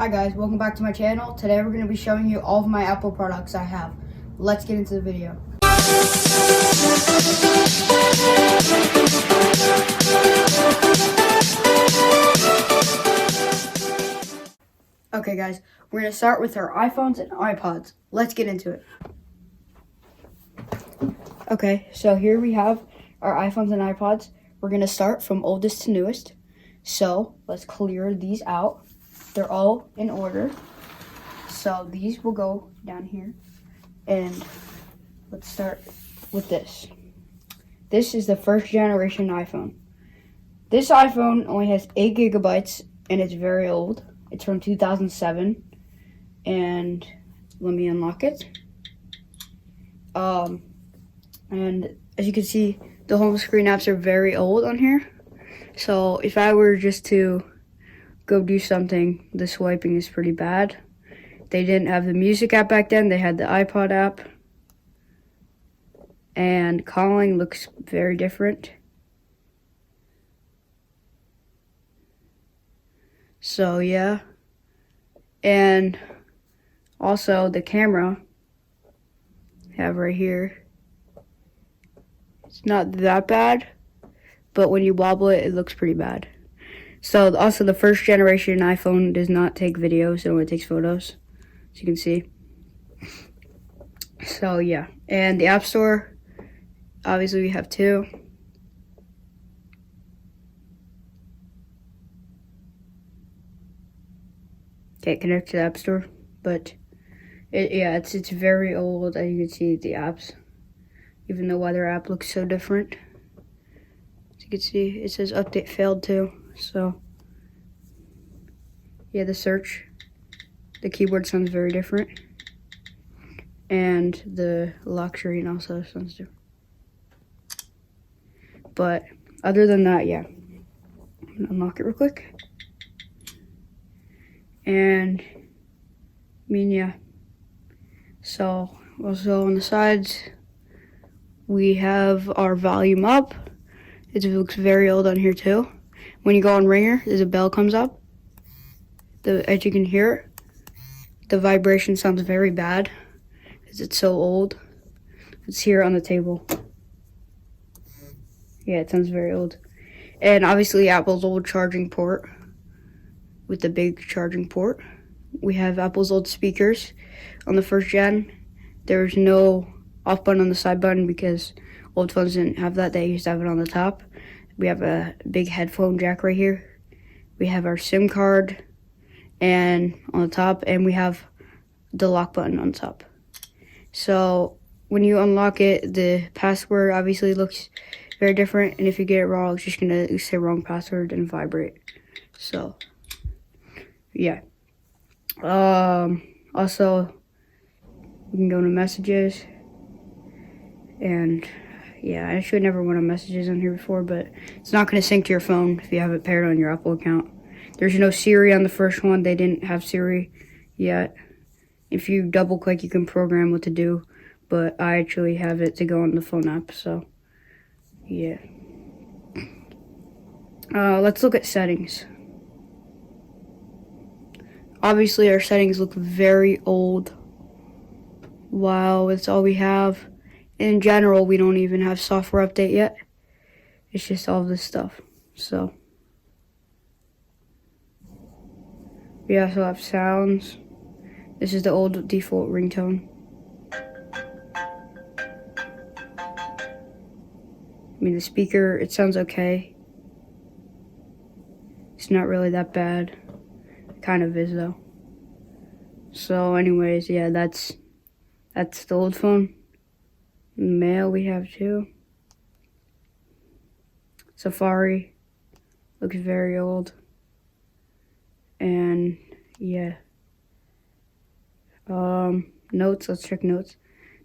Hi guys, welcome back to my channel. Today we're going to be showing you all of my Apple products I have. Let's get into the video. Okay guys, we're going to start with our iPhones and iPods. Let's get into it. Okay, so here we have our iPhones and iPods. We're going to start from oldest to newest. So let's clear these out. They're all in order. So these will go down here. And let's start with this. This is the first generation iPhone. This iPhone only has 8 gigabytes and it's very old. It's from 2007. And let me unlock it. And as you can see, the home screen apps are very old on here. So if I were just to go do something, the swiping is pretty bad. They didn't have the music app back then. They had the iPod app. And calling looks very different. So yeah. And also the camera I have right here. It's not that bad, but when you wobble it, it looks pretty bad. So also the first generation iPhone does not take videos, it only takes photos, as you can see. So yeah, and the App Store, obviously we have 2. Can't connect to the App Store, but it's very old. As you can see, the apps, even the weather app looks so different. As you can see, it says update failed too. So yeah, the search, the keyboard sounds very different, and the lock screen also sounds different. But other than that, yeah, I'm gonna unlock it real quick. And I mean, yeah. So also on the sides, we have our volume up. It looks very old on here too. When you go on ringer, there's a bell comes up. As you can hear, the vibration sounds very bad because it's so old. It's here on the table. Yeah, it sounds very old. And obviously Apple's old charging port with the big charging port. We have Apple's old speakers on the first gen. There's no off button on the side button because old phones didn't have that. They used to have it on the top. We have a big headphone jack right here. We have our SIM card and on the top, and we have the lock button on top. So when you unlock it, the password obviously looks very different, and if you get it wrong, it's just gonna say wrong password and vibrate. So yeah. Also, we can go to messages, and yeah, I should never went on messages on here before, but it's not going to sync to your phone if you have it paired on your Apple account. There's no Siri on the first one. They didn't have Siri yet. If you double click, you can program what to do, but I actually have it to go on the phone app, so yeah. Let's look at settings. Obviously, our settings look very old. Wow, that's all we have. In general, we don't even have software update yet. It's just all this stuff. So we also have sounds. This is the old default ringtone. I mean, the speaker, it sounds okay. It's not really that bad. It kind of is though. So anyways, yeah, that's the old phone. Mail we have too. Safari looks very old. And yeah. Notes, let's check notes.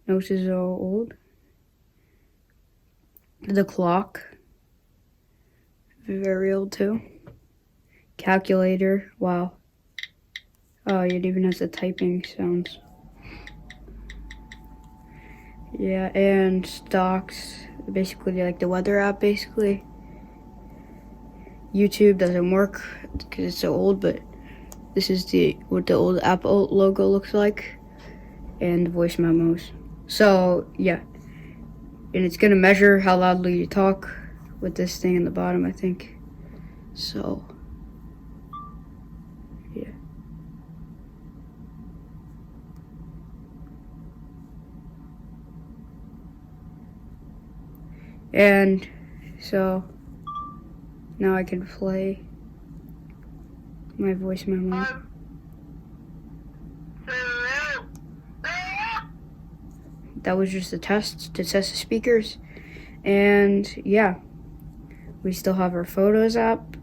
Notes is all old. The clock, very old too. Calculator, wow. Oh, it even has the typing sounds. Yeah, and stocks, basically like the weather app, basically. YouTube doesn't work because it's so old, but This is what the old Apple logo looks like, and voice memos. So yeah, and it's gonna measure how loudly you talk with this thing in the bottom, I think. So yeah. And so now I can play my voice memo. That was just a test to test the speakers. And yeah, we still have our Photos app.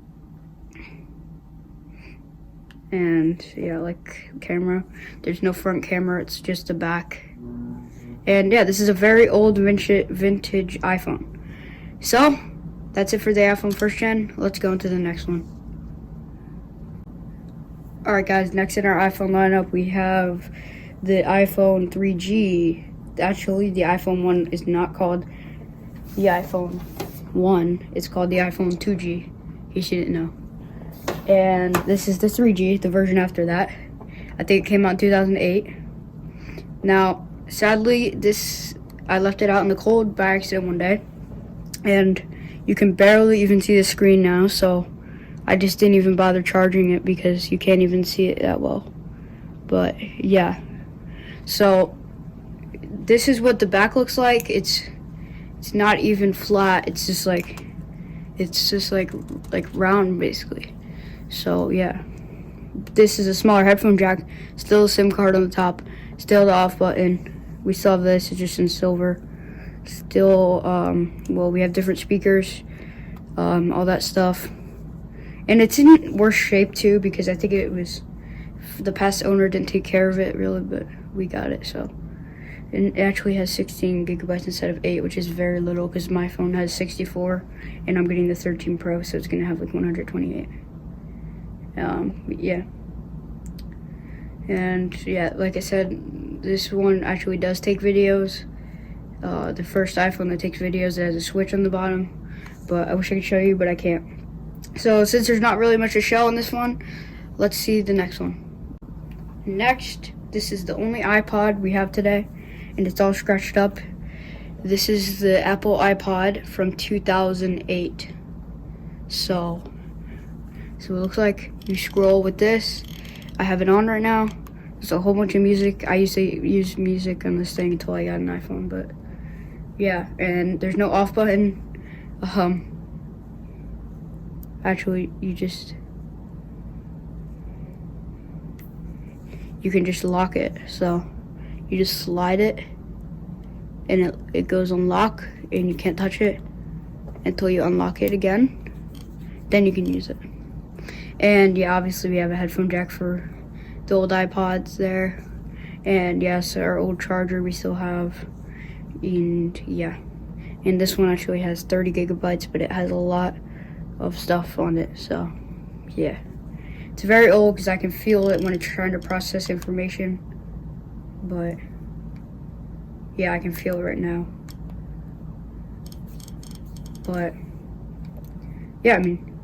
And yeah, like camera. There's no front camera, it's just the back. And yeah, this is a very old vintage iPhone. So, that's it for the iPhone 1st gen. Let's go into the next one. Alright guys, next in our iPhone lineup, we have the iPhone 3G. Actually, the iPhone 1 is not called the iPhone 1. It's called the iPhone 2G, in case you didn't know. And this is the 3G, the version after that. I think it came out in 2008. Now, sadly, I left it out in the cold by accident one day. And you can barely even see the screen now, so I just didn't even bother charging it because you can't even see it that well. But yeah, so this is what the back looks like. It's not even flat. It's just like round basically. So yeah, this is a smaller headphone jack. Still a SIM card on the top. Still the off button. We still have this. It's just in silver. Still, well, we have different speakers, all that stuff. And it's in worse shape too because I think it was, the past owner didn't take care of it really, but we got it, so. And it actually has 16 gigabytes instead of 8, which is very little because my phone has 64 and I'm getting the 13 Pro, so it's gonna have like 128. Yeah. And yeah, like I said, this one actually does take videos. The first iPhone that takes videos, it has a switch on the bottom, but I wish I could show you, but I can't. So since there's not really much to show on this one, let's see the next one. Next, this is the only iPod we have today, and it's all scratched up. This is the Apple iPod from 2008. So it looks like you scroll with this. I have it on right now. There's a whole bunch of music. I used to use music on this thing until I got an iPhone, but yeah, and there's no off button. Actually, you can just lock it. So you just slide it and it goes on lock and you can't touch it until you unlock it again. Then you can use it. And yeah, obviously we have a headphone jack for the old iPods there. And yes, our old charger we still have. And yeah, and this one actually has 30 gigabytes, but it has a lot of stuff on it, so yeah, it's very old because I can feel it when it's trying to process information, but yeah, I can feel it right now. But yeah, I mean,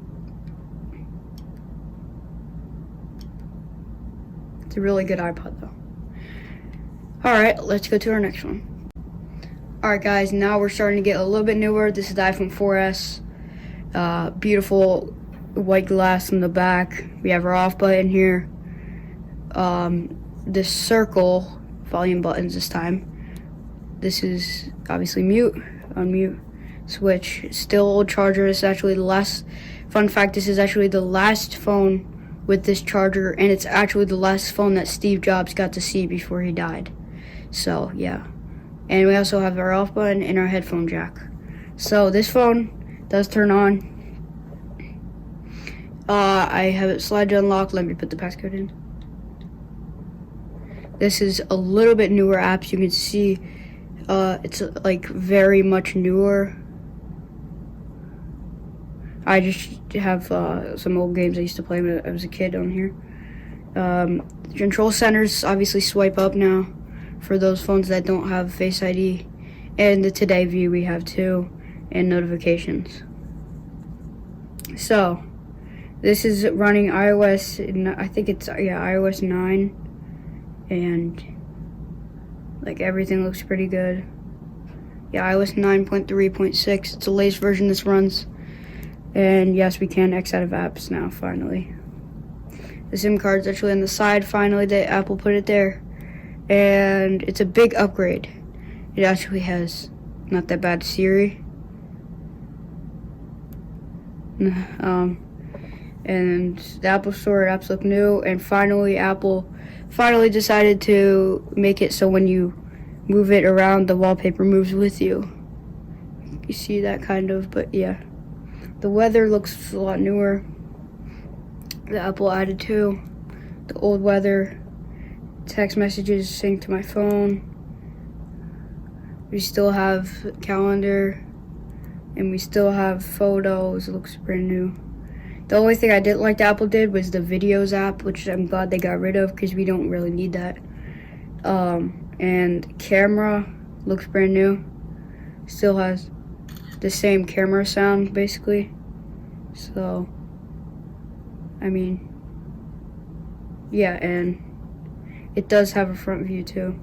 it's a really good iPod though. Alright, let's go to our next one. Alright guys, now we're starting to get a little bit newer. This is the iPhone 4S. Beautiful white glass in the back. We have our off button here. This circle volume buttons this time. This is obviously mute, unmute, switch. Still old charger. This is actually the last, fun fact, this is actually the last phone with this charger, and it's actually the last phone that Steve Jobs got to see before he died. So yeah. And we also have our off button and our headphone jack. So this phone does turn on. I have it slide to unlock. Let me put the passcode in. This is a little bit newer apps. You can see it's like very much newer. I just have some old games I used to play when I was a kid on here. Control centers obviously swipe up now for those phones that don't have Face ID. And the Today view we have too, and notifications. So This is running iOS, I think it's, yeah, iOS 9. And like everything looks pretty good. Yeah, iOS 9.3.6. It's the latest version this runs. And yes, we can X out of apps now, finally. The SIM card's actually on the side, finally, that Apple put it there. And it's a big upgrade. It actually has not that bad Siri. And the Apple Store apps look new. And finally, Apple finally decided to make it so when you move it around, the wallpaper moves with you. You see that kind of, but yeah. The weather looks a lot newer. The Apple added to the old weather. Text messages sync to my phone. We still have calendar, and we still have photos. It looks brand new. The only thing I didn't like that Apple did was the videos app, which I'm glad they got rid of because we don't really need that. And camera looks brand new. Still has the same camera sound basically. So, I mean, yeah, and it does have a front view too.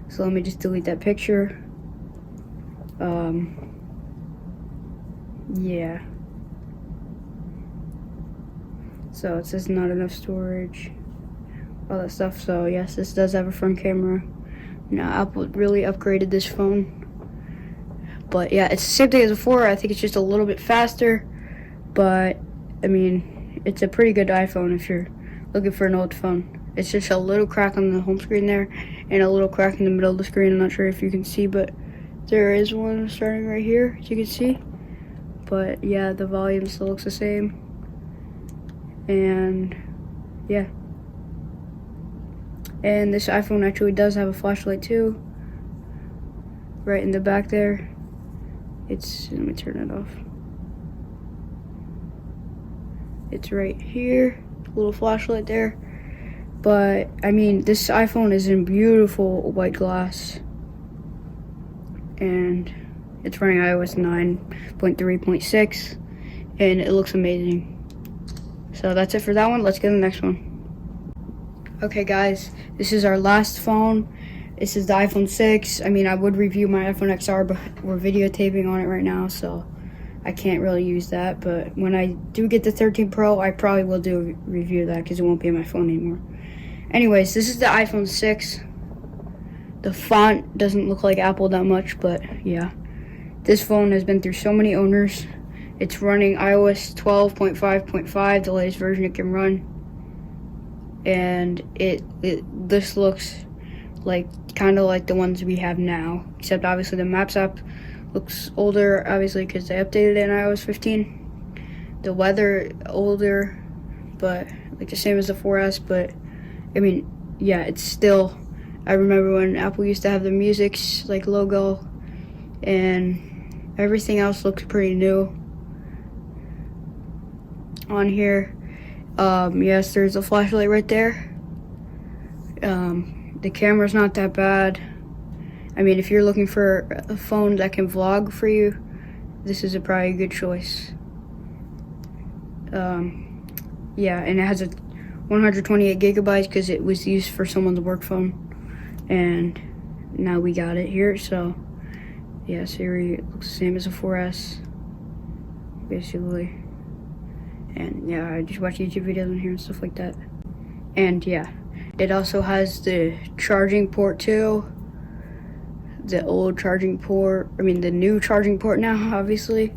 So let me just delete that picture. Yeah. So it says not enough storage, all that stuff. So yes, this does have a front camera. Now Apple really upgraded this phone. But yeah, it's the same thing as before. I think it's just a little bit faster. But I mean, it's a pretty good iPhone if you're looking for an old phone. It's just a little crack on the home screen there, and a little crack in the middle of the screen. I'm not sure if you can see, but there is one starting right here, as you can see. But yeah, the volume still looks the same. And yeah. And this iPhone actually does have a flashlight too. Right in the back there. Let me turn it off. It's right here, little flashlight there. But I mean, this iPhone is in beautiful white glass. And it's running iOS 9.3.6, and it looks amazing. So that's it for that one. Let's get to the next one. Okay guys, this is our last phone. This is the iPhone 6. I mean, I would review my iPhone XR, but we're videotaping on it right now, so I can't really use that. But when I do get the 13 Pro, I probably will do a review of that because it won't be on my phone anymore. Anyways, this is the iPhone 6. The font doesn't look like Apple that much, but yeah. This phone has been through so many owners. It's running iOS 12.5.5, the latest version it can run. And this looks like kind of like the ones we have now, except obviously the Maps app looks older, obviously because they updated it in iOS 15. The weather older, but like the same as the 4S. But I mean, yeah, it's still. I remember when Apple used to have the music's like logo, and everything else looks pretty new on here. Yes, there's a flashlight right there. The camera's not that bad. I mean, if you're looking for a phone that can vlog for you, this is probably a good choice. Yeah, and it has a 128 gigabytes because it was used for someone's work phone, and now we got it here. So yeah, Siri looks the same as a 4S basically. And yeah, I just watch YouTube videos on here and stuff like that. And yeah, it also has the charging port too. The old charging port, I mean the new charging port now, obviously.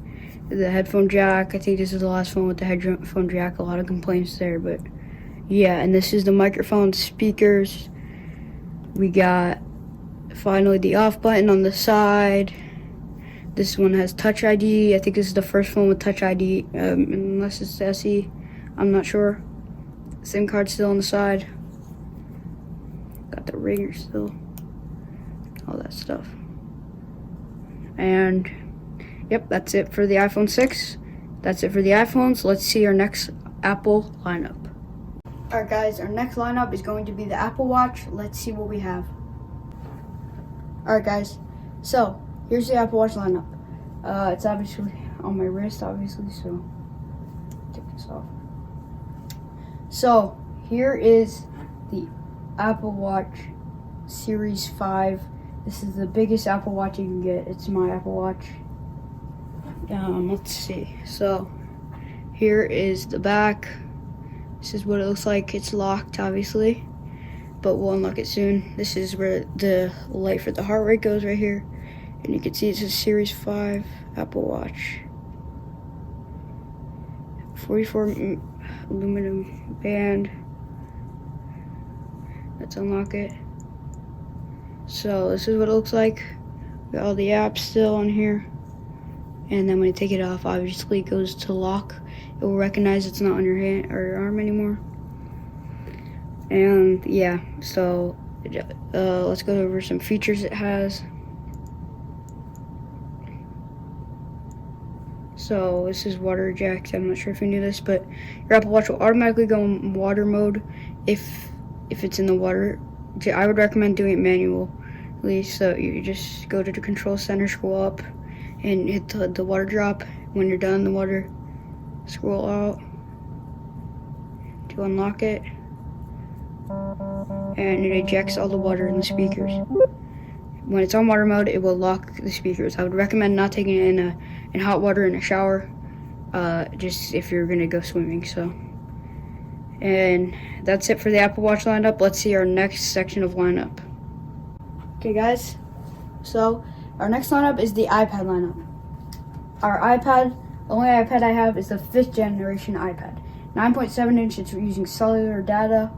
The headphone jack, I think this is the last phone with the headphone jack. A lot of complaints there, but yeah, and this is the microphone, speakers. We got finally the off button on the side. This one has Touch ID. I think this is the first phone with Touch ID, unless it's the SE. I'm not sure. SIM card still on the side. Got the ringer still. All that stuff. And yep, that's it for the iPhone 6. That's it for the iPhones. Let's see our next Apple lineup. Alright guys, our next lineup is going to be the Apple Watch. Let's see what we have. Alright guys, so here's the Apple Watch lineup. It's obviously on my wrist, obviously, so take this off. So here is the Apple Watch Series 5. This is the biggest Apple Watch you can get. It's my Apple Watch. Let's see. So here is the back. This is what it looks like. It's locked, obviously, but we'll unlock it soon. This is where the light for the heart rate goes right here. And you can see it's a Series 5 Apple Watch. 44 aluminum band. Let's unlock it. So this is what it looks like. Got all the apps still on here. And then when you take it off, obviously it goes to lock. It will recognize it's not on your hand or your arm anymore. And yeah, so let's go over some features it has. So this is water eject. I'm not sure if you knew this, but your Apple Watch will automatically go in water mode if it's in the water. I would recommend doing it manually. So you just go to the control center, scroll up, and hit the water drop. When you're done in the water, scroll out to unlock it, and it ejects all the water in the speakers. When it's on water mode, it will lock the speakers. I would recommend not taking it in hot water in a shower, just if you're gonna go swimming. So, and that's it for the Apple Watch lineup. Let's see our next section of lineup. Okay, guys. So our next lineup is the iPad lineup. Our iPad, the only iPad I have is the 5th generation iPad. 9.7 inch. It's using cellular data,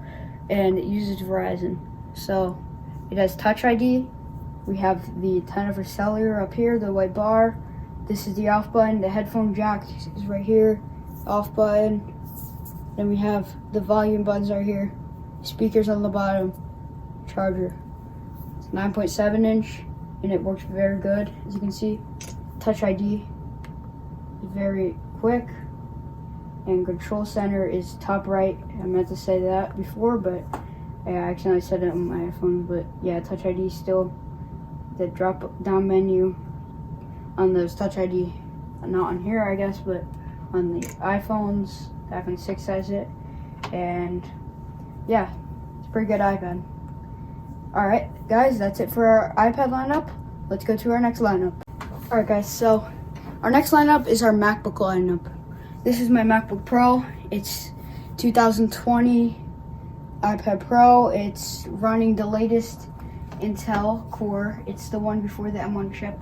and it uses Verizon. So it has Touch ID. We have the 10 over cellular up here, the white bar. This is the off button. The headphone jack is right here, off button. Then we have the volume buttons right here, speakers on the bottom, charger. It's 9.7 inch, and it works very good. As you can see, Touch ID is very quick, and control center is top right. I meant to say that before, but I accidentally said it on my iPhone. But yeah, Touch ID still. The drop down menu on those Touch ID, not on here I guess, but on the iPhones, the iPhone 6 has it. And yeah, it's a pretty good iPad. Alright guys, that's it for our iPad lineup. Let's go to our next lineup. Alright guys, so our next lineup is our MacBook lineup. This is my MacBook Pro. It's 2020 iPad Pro. It's running the latest Intel Core. It's the one before the M1 chip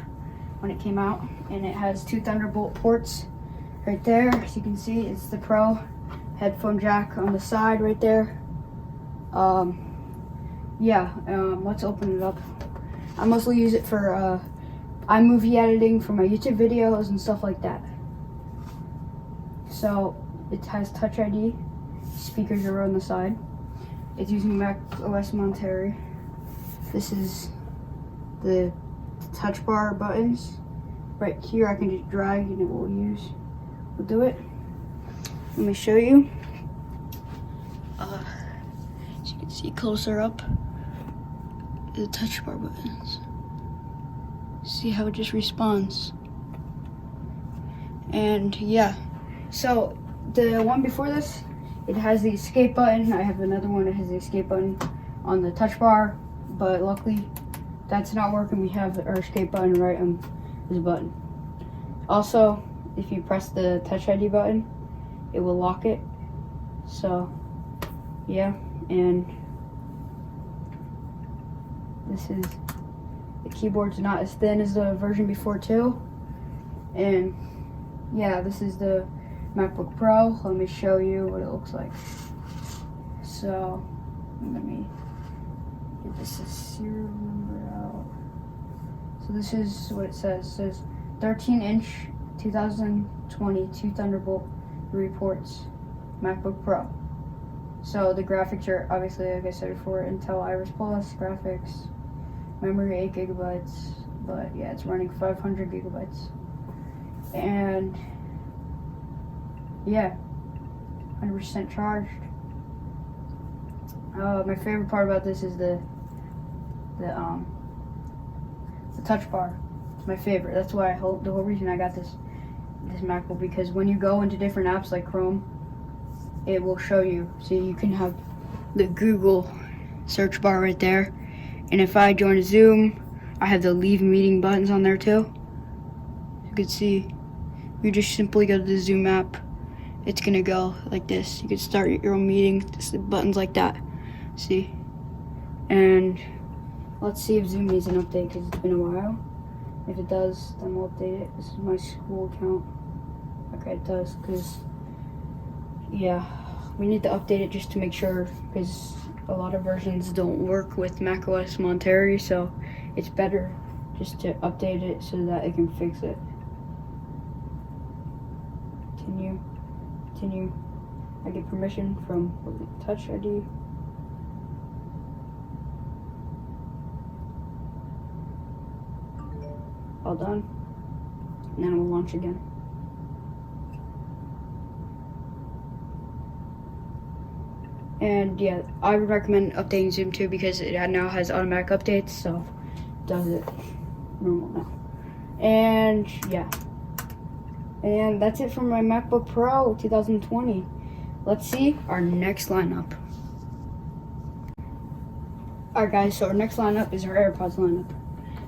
when it came out, and it has 2 Thunderbolt ports right there. As you can see, it's the Pro. Headphone jack on the side right there. Let's open it up. I mostly use it for iMovie editing for my YouTube videos and stuff like that. So it has Touch ID. Speakers are on the side. It's using Mac OS Monterey. This is the touch bar buttons. Right here I can just drag and it will do it. Let me show you. As you can see closer up, the touch bar buttons. See how it just responds. And yeah, so the one before this, it has the escape button. I have another one that has the escape button on the touch bar, but luckily that's not working. We have our escape button right on this button. Also, if you press the Touch ID button, it will lock it. So yeah, and this is, the keyboard's not as thin as the version before too. And yeah, this is the MacBook Pro. Let me show you what it looks like. So let me get this serial number out. So this is what it says. It says 13-inch 2020 2 Thunderbolt 3 ports MacBook Pro. So the graphics are obviously, like I said before, Intel Iris Plus graphics. Memory 8 gigabytes, but yeah, it's running 500 gigabytes. And yeah, 100% charged. My favorite part about this is the touch bar. my favorite. That's why the whole reason I got this MacBook, because when you go into different apps like Chrome, it will show you. So you can have the Google search bar right there. And if I join Zoom, I have the leave meeting buttons on there too. You can see, you just simply go to the Zoom app. It's gonna go like this. You can start your own meeting, just the buttons like that. See? And let's see if Zoom needs an update, because it's been a while. If it does, then we'll update it. This is my school account. Okay, it does, because, yeah, we need to update it just to make sure, because a lot of versions don't work with macOS Monterey, so it's better just to update it so that it can fix it. Continue. I get permission from Touch ID. All done. And then it will launch again. And yeah, I would recommend updating Zoom too, because it now has automatic updates, so it does it normal now. And yeah. And that's it for my MacBook Pro 2020. Let's see our next lineup. Alright guys, so our next lineup is our Airpods lineup.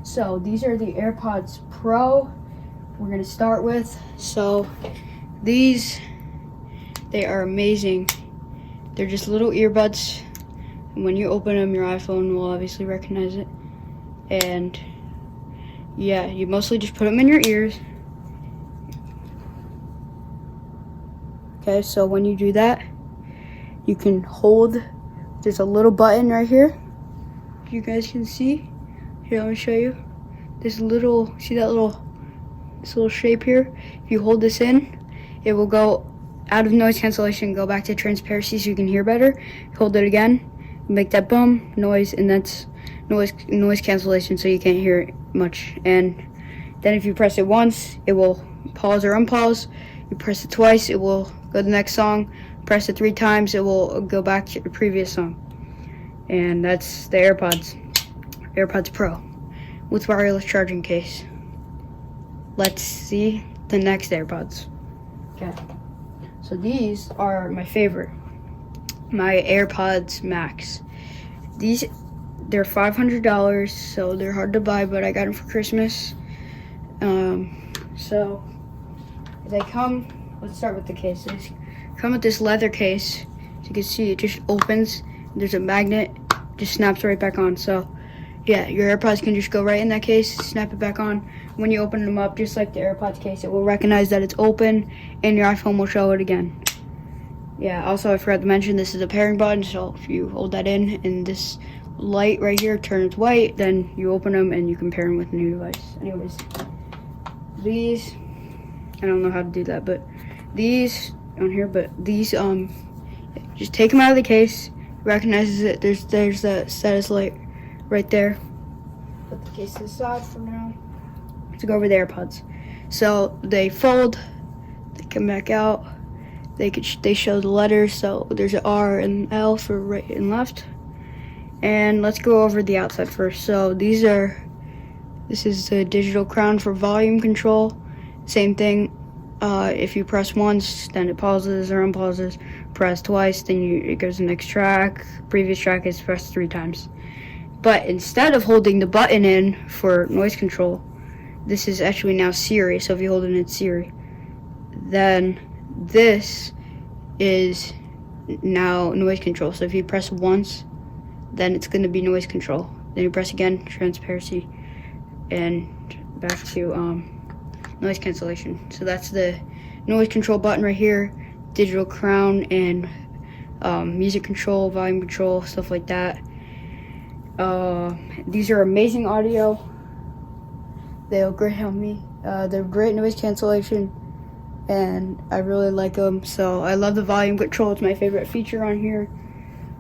So these are the Airpods Pro we're gonna start with. So these, they are amazing. They're just little earbuds. And when you open them, your iPhone will obviously recognize it. And yeah, you mostly just put them in your ears. Okay, so when you do that, you can hold, there's a little button right here. You guys can see. Here, let me show you. This little, see that this little shape here? If you hold this in, it will go out of noise cancellation, go back to transparency so you can hear better. Hold it again, make that boom noise, and that's noise cancellation so you can't hear it much. And then if you press it once, it will pause or unpause. You press it twice, it will go to the next song. Press it 3 times, it will go back to the previous song. And that's the AirPods Pro with wireless charging case. Let's see the next AirPods. Okay, so these are my favorite, my AirPods Max. They're $500, so they're hard to buy, but I got them for Christmas. So they come, let's start with the case. They come with this leather case. As you can see, it just opens. There's a magnet, just snaps right back on. So yeah, your AirPods can just go right in that case, snap it back on. When you open them up, just like the AirPods case, it will recognize that it's open, and your iPhone will show it again. Yeah, also I forgot to mention, this is a pairing button, so if you hold that in and this light right here turns white, then you open them and you can pair them with a new device. Anyways, these, I don't know how to do that, but these on here, but these, just take them out of the case, recognizes it, there's that status light right there. Put the case to the side for now. To go over the AirPods. So they fold, they come back out, they show the letters, so there's an R and L for right and left. And let's go over the outside first. So this is the digital crown for volume control. Same thing, if you press once, then it pauses or unpauses. Press twice, then it goes to the next track. Previous track is pressed 3 times. But instead of holding the button in for noise control, this is actually now Siri. So if you hold it in, it's Siri. Then this is now noise control. So if you press once, then it's going to be noise control. Then you press again, transparency, and back to noise cancellation. So that's the noise control button right here, digital crown, and music control, volume control, stuff like that. These are amazing audio. They'll great help me. They're great noise cancellation, and I really like them. So I love the volume control. It's my favorite feature on here,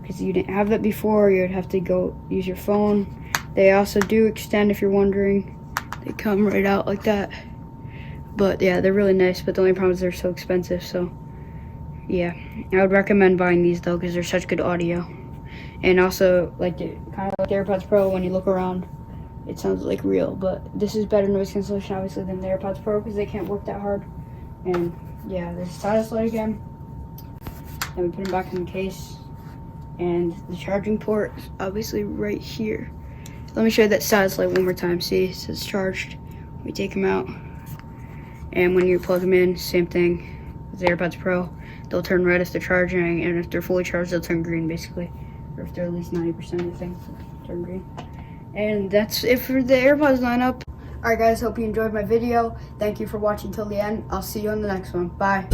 because you didn't have that before. You'd have to go use your phone. They also do extend, if you're wondering. They come right out like that. But yeah, they're really nice, but the only problem is they're so expensive. So yeah, I would recommend buying these though, because they're such good audio. And also, kind of like the AirPods Pro, when you look around, it sounds like real, but this is better noise cancellation obviously than the AirPods Pro because they can't work that hard. And yeah, there's a status light again. And we put them back in the case. And the charging port is obviously right here. Let me show you that status light one more time. See, it says charged. We take them out. And when you plug them in, same thing with the AirPods Pro. They'll turn red if they're charging, and if they're fully charged, they'll turn green basically. Or if they're at least 90% of things, turn green. And that's it for the AirPods lineup. Alright guys, hope you enjoyed my video. Thank you for watching till the end. I'll see you on the next one. Bye.